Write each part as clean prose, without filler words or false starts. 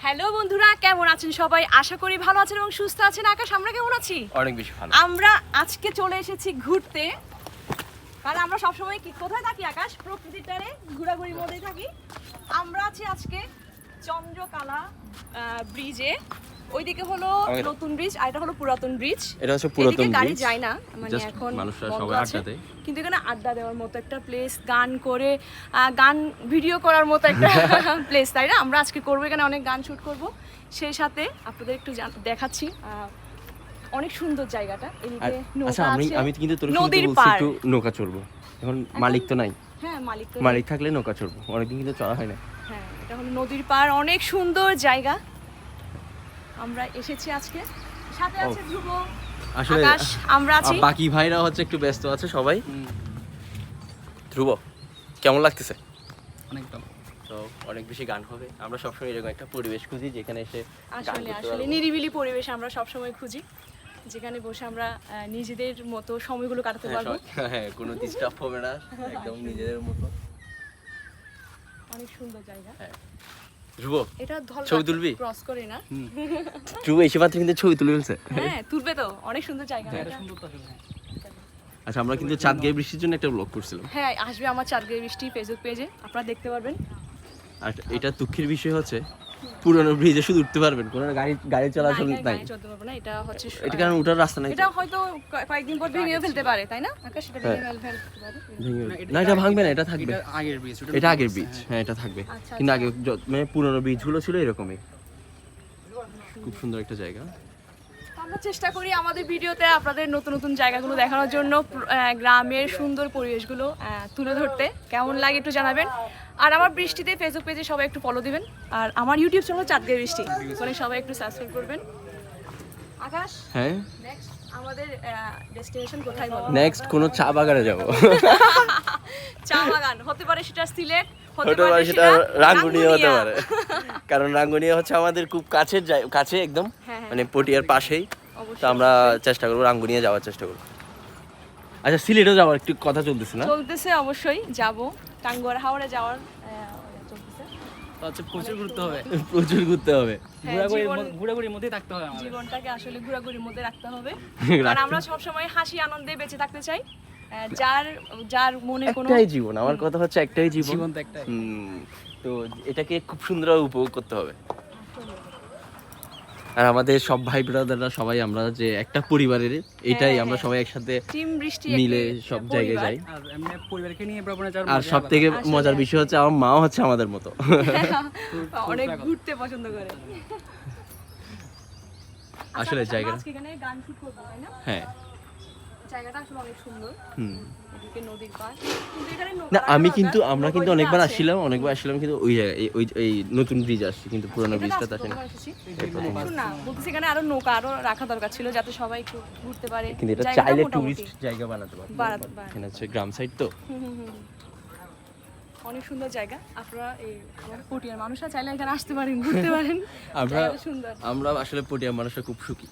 Hello বন্ধুরা, কেমন আছেন সবাই? আশা করি ভালো আছেন এবং সুস্থ আছেন। আকাশ, আমরা কেমন আছি? অনেক বেশি ভালো। আমরা আজকে চলে এসেছি ঘুরতে, কারণ আমরা সবসময় কোথায় থাকি আকাশ? প্রকৃতির টানে ঘোরাঘুরির মধ্যেই থাকি। আমরা আছি আজকে চন্দ্রকলা ব্রিজে। ওইদিকে হলো নতুন ব্রিজ, আর এটা হলো পুরাতন ব্রিজ। এটা হচ্ছে পুরাতন ব্রিজ, গাড়ি যায় না, মানে এখন মানুষরা বন্ধ সবাই আছে। আড্ডা দেয়, কিন্তু এখানে আড্ডা দেওয়ার মতো একটা প্লেস, গান করে গান ভিডিও করার মতো একটা প্লেস, তাই না? আমরা আজকে করবো এখানে অনেক গান শুট করব, সেই সাথে আপনাদের একটু দেখাচ্ছি অনেক সুন্দর জায়গাটা। এদিকে আচ্ছা নৌকা আছে, আমি কিন্তু তোর সাথে নদীর বলছি পার। একটু নৌকা চড়বো। এখন মালিক তো নাই, হ্যাঁ মালিক তো মালিক থাকলে নৌকা চড়বো, অনেকদিন কিন্তু চড়া হয় না। হ্যাঁ, এটা হলো নদীর পার, অনেক সুন্দর জায়গা। আমরা এসেছি আজকে, সাথে আছে ধ্রুব, আসলে আকাশ, আমরা আছি। বাকি ভাইরা হচ্ছে একটু ব্যস্ত আছে সবাই। ধ্রুব, কেমন লাগতেছে? অনেক ভালো। তো অনেক বেশি গান হবে। আমরা সবসময় এরকম একটা পরিবেশ খুঁজি যেখানে এসে গান আসলে করতে আসলে পারবো। নিরিবিলি পরিবেশ আমরা সবসময় খুঁজি, যেখানে বসে আমরা নিজেদের মতো সময়গুলো কাটাতে পারবো। হ্যাঁ, কোনো ডিস্টার্ব হবে না, একদম নিজেদের মতো। অনেক সুন্দর জায়গা। হ্যাঁ ধ্রুব, এটা ছবি তুলবি? ক্রস করে না? ধ্রুব এসে মাত্র কিন্তু ছবি তুলে ফেলছে। হ্যাঁ তুলবে তো, অনেক সুন্দর জায়গা না এটা এটা? সুন্দর তো আসলে। আচ্ছা, আমরা কিন্তু চাঁদগাঁই বৃষ্টির জন্য একটা ব্লগ করছিলাম। হ্যাঁ, আসবে আমার চাঁদগাঁই বৃষ্টি ফেসবুক পেজে, আপনারা দেখতে পারবেন। আর এটা দুঃখের বিষয় হচ্ছে পুরনো ব্রিজে শুধু উঠতে পারবেন, কোনো গাড়ি চলাচল না, নাই। এখানে গাড়ি চলতে পারবে না, এটা হচ্ছে এটা কারণ উঠার রাস্তা নাই। এটা হয়তো কয়েকদিন পর ভেঙে ফেলতে পারে, তাই না আকাশ? এটা ভেঙে ফেলতে পারে। না, এটা ভাঙবে না, এটা থাকবে। এটা আগের ব্রিজ, এটা আগের ব্রিজ, হ্যাঁ এটা থাকবে। আচ্ছা, কিন্তু আগে মানে পুরনো ব্রিজগুলো ছিল এরকমই, খুব সুন্দর একটা জায়গা। আমরা চেষ্টা করি আমাদের ভিডিওতে আপনাদের নতুন নতুন জায়গাগুলো দেখানোর জন্য, গ্রামের সুন্দর পরিবেশগুলো তুলে ধরতে। কেমন লাগে একটু জানাবেন। আর আমার বৃষ্টিতে ফেসবুক পেজে সবাই একটু ফলো দিবেন, আর আমার ইউটিউব চ্যানেল চাঁদগাঁই বৃষ্টি, ওখানে সবাই একটু সাবস্ক্রাইব করবেন। আকাশ, হ্যাঁ, নেক্সট আমাদের ডেস্টিনেশন কোথায় বলো? নেক্সট কোনো চা বাগানে যাব। চা বাগান হতে পারে, সেটা সিলেট হতে পারে, সেটা রাঙ্গুনিয়া হতে পারে। কারণ রাঙ্গুনিয়া হচ্ছে আমাদের খুব কাছের কাছে একদম, হ্যাঁ, হ্যাঁ। মানে পটিয়ার পাশেই। তো অবশ্যই আমরা চেষ্টা করবো রাঙ্গুনিয়া যাওয়ার চেষ্টা করবো। আচ্ছা, সিলেটও যাওয়ার একটু কথা চলতেছে না? চলতেছে, অবশ্যই যাব। টাঙ্গুয়ার হাওড়ে যাওয়ার চলতেছে। তো হচ্ছে প্রচুর ঘুরতে হবে, প্রচুর ঘুরতে হবে। হ্যাঁ, ঘোরাঘুরির মধ্যেই থাকতে হবে আমাদের। জীবনটাকে আসলে ঘোরাঘুরির মধ্যে রাখতে হবে, কারণ আমরা সবসময় হাসি আনন্দে বেঁচে থাকতে চাই। যার মনে কোনো একটাই জীবন, আমার কথা হচ্ছে একটাই জীবন। জীবন তো একটাই। তো এটাকে খুব সুন্দরভাবে উপভোগ করতে হবে। আর আমাদের সব ভাই ব্রাদাররা সবাই আমরা যে একটা পরিবারের, এটাই হ্যাঁ, আমরা হ্যাঁ। সবাই একসাথে টিম বৃষ্টি মিলে একটি সব পরিবার। জায়গায় যাই। আর এমনি পরিবারকে নিয়ে ভ্রমণে যাওয়ার আর মজাই সব আলাদা। থেকে আসলে। মজার বিষয় হচ্ছে আমার মাও হচ্ছে আমাদের মতো। অনেক ঘুরতে পছন্দ করে। আসলে আচ্ছা, জায়গা, আমরা আজকে এখানে গান শুট করবো, তাই না? হ্যাঁ। জায়গাটা আসলে অনেক সুন্দর, এদিকে নদীর পাড়, কিন্তু এখানে না, নৌকা আমি রাখার কিন্তু দরকার। আমরা নৌকা কিন্তু ওইদিকে অনেকবার আছে। আসছিলাম কিন্তু ওই জায়গায় এই নতুন ব্রিজ আসছে, কিন্তু পুরনো এখানে ব্রিজটা তো আসতে আসে না। প্রথমবার এসেছি। একটু না, বলতেছি এখানে আরো নৌকা আরো রাখা দরকার ছিল, যাতে সবাই একটু ঘুরতে পারে। কিন্তু এটা জায়গাটা চাইলে মোটামুটি। টুরিস্ট জায়গা বানাতে পারে। বাড়াতে পারে। এখানে হচ্ছে গ্রাম সাইড তো। অনেক সুন্দর জায়গা। আপনারা এই আমাদের পটিয়ার মানুষরা চাইলে এখানে আসতে পারেন, ঘুরতে পারেন। আমরা জায়গাটা সুন্দর। আমরা আসলে পটিয়া মানুষরা খুব সুখী।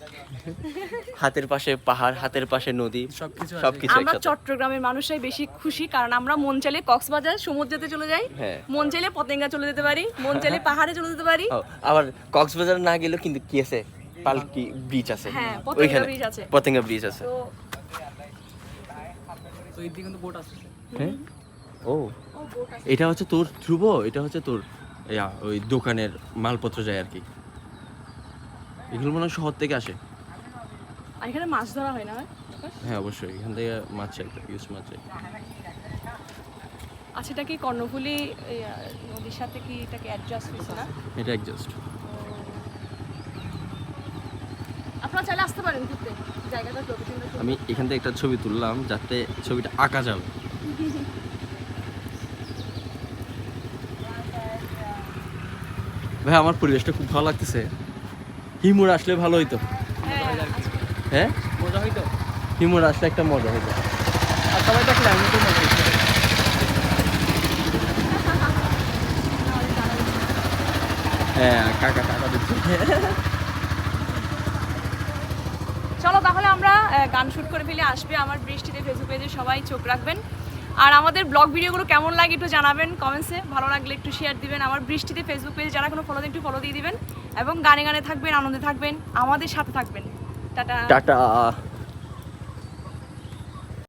হাতের পাশে পাহাড়, হাতের পাশে নদী, সবকিছু আছে। সবকিছু আমরা একসাথে। চট্টগ্রামের মানুষরাই বেশি খুশি, কারণ আমরা মন চাইলে কক্সবাজার সমুদ্রেতে চলে যাই, হ্যাঁ। মন চাইলে পতেঙ্গা চলে যেতে পারি, মন চাইলে পাহাড়ে চলে যেতে পারি। ও, আবার কক্সবাজার না গেলেও কিন্তু কি আছে, পালকি বিচ আছে, হ্যাঁ, পতেঙ্গা ব্রিজ আছে। পতেঙ্গা ব্রিজ আছে। তো তো এদিকে কিন্তু বোট আছে। হ্যাঁ, ও ও boat আছে। এটা হচ্ছে তোর ধ্রুব, এটা হচ্ছে তোর ওই দোকানের মালপত্র যায় আর কি। এগুলো মনে হয় শহর থেকে আসে। আর এখানে মাছ ধরা হয় না? হয়? হ্যাঁ অবশ্যই, এখান থেকে মাছ চাই, ইউজ মাছ চাই। আচ্ছা, এটা কি কর্ণফুলী নদীর সাথে কি এটাকে অ্যাডজাস্ট হয়েছে না? এটা অ্যাডজাস্ট। আপনারা চাইলে আসতে পারেন ঘুরতে, জায়গাটা লোকেশনটা আমি এখান থেকে একটা ছবি তুললাম যাতে ছবিটা আঁকা যাবে। ভাই, আমার পরিবেশটা খুব ভালো লাগতেছে। হিমুর আসলে ভালো হইতো। হ্যাঁ, মজা হইতো। হিমুর আসলে একটা মজা হইতো। আর সবাই দেখলে আমি তো মজা হইতো। হ্যাঁ, কাকা টাকা দিচ্ছে। চলো তাহলে আমরা গান শুট করে ফেলে আসবে আমার বৃষ্টিতে ফেসবুক পেজে, সবাই চোখ রাখবেন। আর আমাদের ব্লগ ভিডিওগুলো কেমন লাগে একটু জানাবেন কমেন্টসে, ভালো লাগলে একটু শেয়ার দিবেন। আমার বৃষ্টিতে ফেসবুক পেজে যারা কোনো ফলো দেন একটু ফলো দিয়ে দিবেন। এবং গানে গানে থাকবেন, আনন্দে থাকবেন, আমাদের সাথে থাকবেন। টাটা। টাটা।